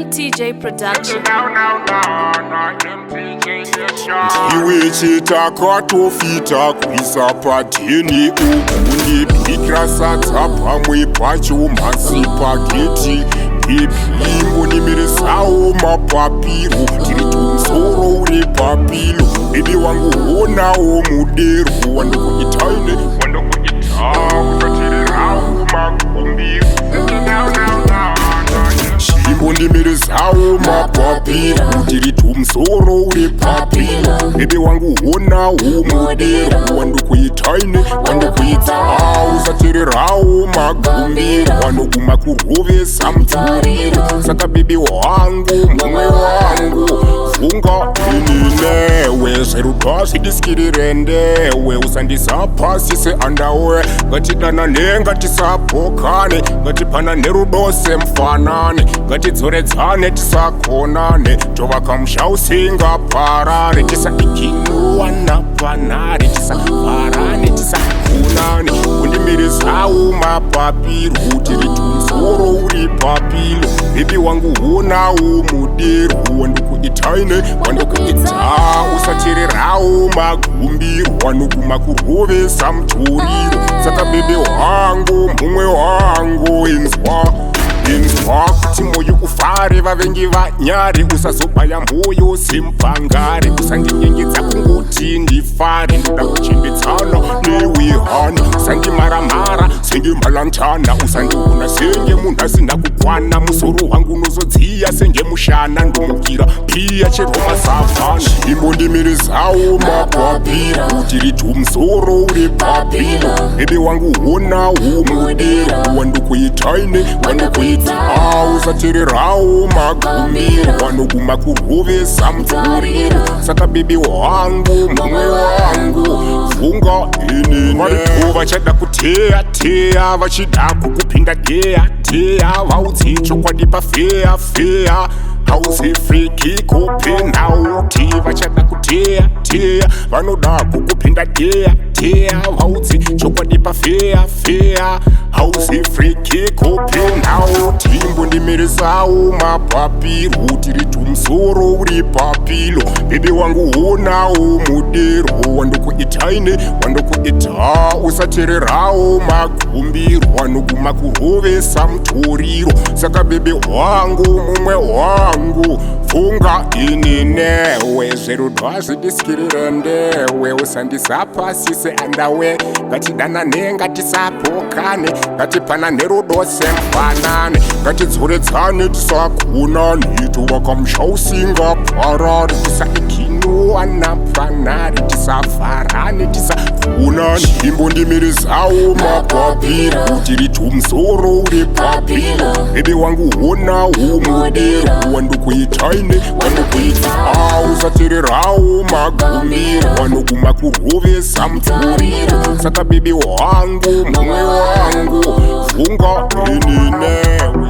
MTJ Production. Iwe cheta katofita kuisa padheni ukunde bikira sadza pamwe pacho masipageti ipimbo nemirisawo mapapiro tiri tumusoro uri papilo bebi wangu onawo mudero wandokuitaine wandokuita usatirirawo makumbiro shimbo ndimirisawo mapapiro tiri tumusoro uri papilo bebi wangu onawo mudero wandokuitaine wandokuita usatirirawo makumbiro wanoguma kurovesa mturiro saka bebi wangu mumwe wangu funga ininewe zverudo zvidiskirirendewe usandisapasise andawe ngatidanane ngatisapokane ngatipana nerudo semfanane ngatidzoredzane tisakonane tovaka usingaparare tisaikinuwana panare tisafarane tisakonane undimirisawo mapapiro tiri tumusoro uri papilo bebi wangu onawo mudero wandokuitaine wandokuita usatirirawo magumbiro wanoguma kurovesa muturiro saka bebi wangu mumwe wangu inzwa kuti moyo ufare vavengi vanyare usazobaya moyo sempangare usandinyenyedza kungoti ndifare ndoda kuchembedzana newehani usandimaramara senge mbalantana usandiona senge munhu asina kukwana musoro wangu unozodziya senge mushana ndomukira piya cheroma savana imbo ndimirizawo mapapiro tiri tumusoro uri papilo bebi wangu onawo mudero wandokuitaine wandokuita usatirirawo magumbiro wanoguma kurovesa muturiro saka bebi wangu mumwe wangu funga inine varipo vachada kuteya vachida kukupinda deya vaudzi chokwadi pafeya hauzifriki kupenauti vachada kuteya vanoda kukupinda deya vaudzi chokwadi pafeya hauzifriki kupenauti imbo ndimirisawo mapapiro tiri tumusoro uri papilo bebi wangu onawo mudero wandokuitaine wandokuita usatirirawo magumbiro wanoguma kurovesa muturiro saka bebi wangu mumwe wangu funga ininewe zverudo zvidiskirirendewe usandisapasise andawe ngatidanane ngatisapokane ngatipana nerudo semfanane ngatidzoredzane tisakonane tovaka usingaparare tisaikinuwana panare tisafarane tisakonane imbo ndimirizawo mapapiro tiri tumusoro uri papilo bebi wangu onawo mudero wandokuitaine wandokuita usatirirawo magumbiro wanoguma kurovesa muturiro saka bebi wangu mumwe wangu funga ininewe